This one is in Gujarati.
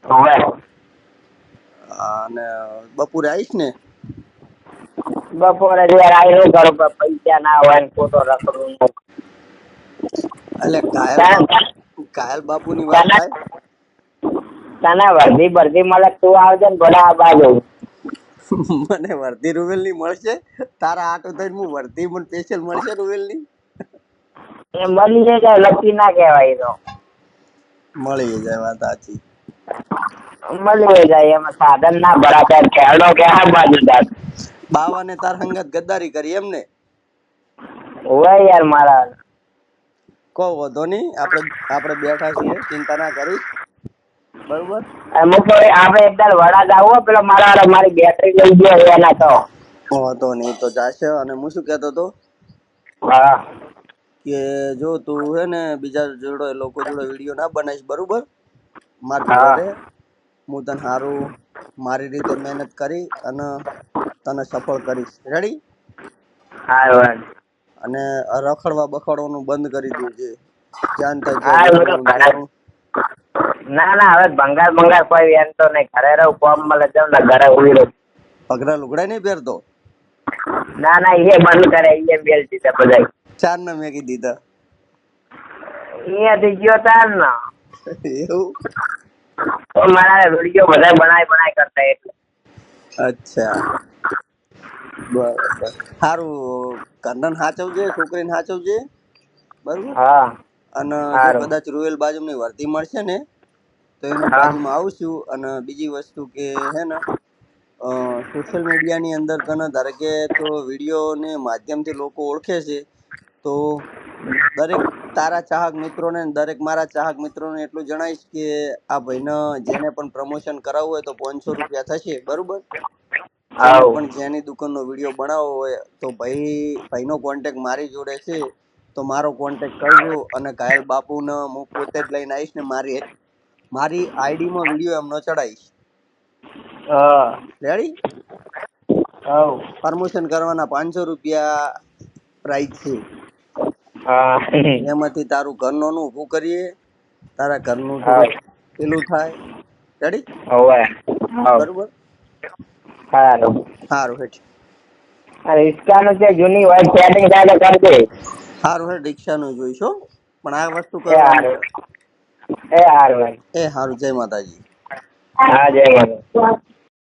હવે અને બપોરે આવીશ ને? બપોરે જયારે આવી શું કરું પૈસા ના હોય ને ખોટો રખડું એટલે કાયલ બાપુ ની વાત તને થાય. તને વર્ધી બરધી મળે તું આવજે ને ભલે આ બાજુ. મને વર્ધી રૂવેલ ની મળશે? તારા આટો થઈને હું વર્ધી મને સ્પેશિયલ મળશે રૂવેલ ની? એ મળી જાય લકી ના કહેવાય તો. મળી જાય વાત સાચી. મળી જાય એમાં સાધન ના ભરાતા ખેડો કે આ બાજુ જાત. બાવાને તાર હંગત ગદ્દારી કરી એમ ને? હોય યાર મારા. કો વધો નહી, આપણે બેઠા છીએ, ચિંતા ના કરીશ. બરોબર. અમુક આપડે એકદમ વડા જવું પેલો મારી બેટરી લઈ ગયો એના તો. તો નહી તો જાશે. અને હું શું કેતો હતો હા કે જો તું હે ને બીજા જોડે લોકો જોડે વિડીયો ના બનાવીશ બરોબર. માર જોડે હા રે, હું તને સારું મારી રીતે મહેનત કરી અને તને સફળ કરીશ. રેડી? હા અને રખડવા બખડવાનું બંધ કરી દેજે. ધ્યાન થાય જો હા નીકળવું ઘરે જવાનું. ના હવે ભંગાર કોઈ એમ તો નહીં. ઘરે રહું કોમ મળે જાવ ને ઘરે ઉઈ રહું. પગડા લુગડા નહીં પહેરતો? ના એ બંધ કરે એ બેલ દીધા બધા. ચાર ને મેકી દીધા. અહીંયાથી ગયો તાર ને એવું? તો મારા વિડીયો બધા બનાય કરતા એટલે. અચ્છા બરાબર. સારું. ઘરનાને સાચવજે, છોકરીને સાચવજે. બરોબર. હા અને જો સારું કદાચ રોયલ બાજુની વર્દી મળશે ને તો એની હા બાજુમાં આવશું. અને બીજી વસ્તુ કે હે ને સોશિયલ મીડિયાની અંદર તને ધારે કે તો વિડીયોને માધ્યમથી લોકો ઓળખે છે. તો દરેક તારા ચાહક મિત્રોને દરેક મારા ચાહક મિત્રોને એટલું જણાવીશ કે આ ભાઈને જેને પણ પ્રમોશન કરાવવું હોય તો 500 રૂપિયા થશે. બરોબર. જેને આવ પણ જેની દુકાનનો વિડીયો બનાવવો હોય તો ભાઈનો કોન્ટેક મારી જોડે છે. તો મારો કોન્ટેક કરજો. અને ઘાયલ બાપુને હું પોતે જ લઈને આવીશ ને મારી આઈડીમાં વિડીયો એમનો ચડાવીશ. હા રેડી? આવ પ્રમોશન કરવાના 500 રૂપિયા પ્રાઇઝ છે. હા એમાંથી તારું ઘરનું ઊભું કરીએ, તારા ઘરનું આવ થોડુંક પેલું થાય. રેડી? હવે આવ બરોબર. સારું. સારું હેઠ. રિક્ષાનું જે જૂની હોય સેટિંગ થાય તો કરજે. સારું હેઠ રિક્ષાનું જોઈશું પણ આ વસ્તુ એ કરવાની હારું છે. એ હારું એ સારું. જય માતાજી. હા જય માતા.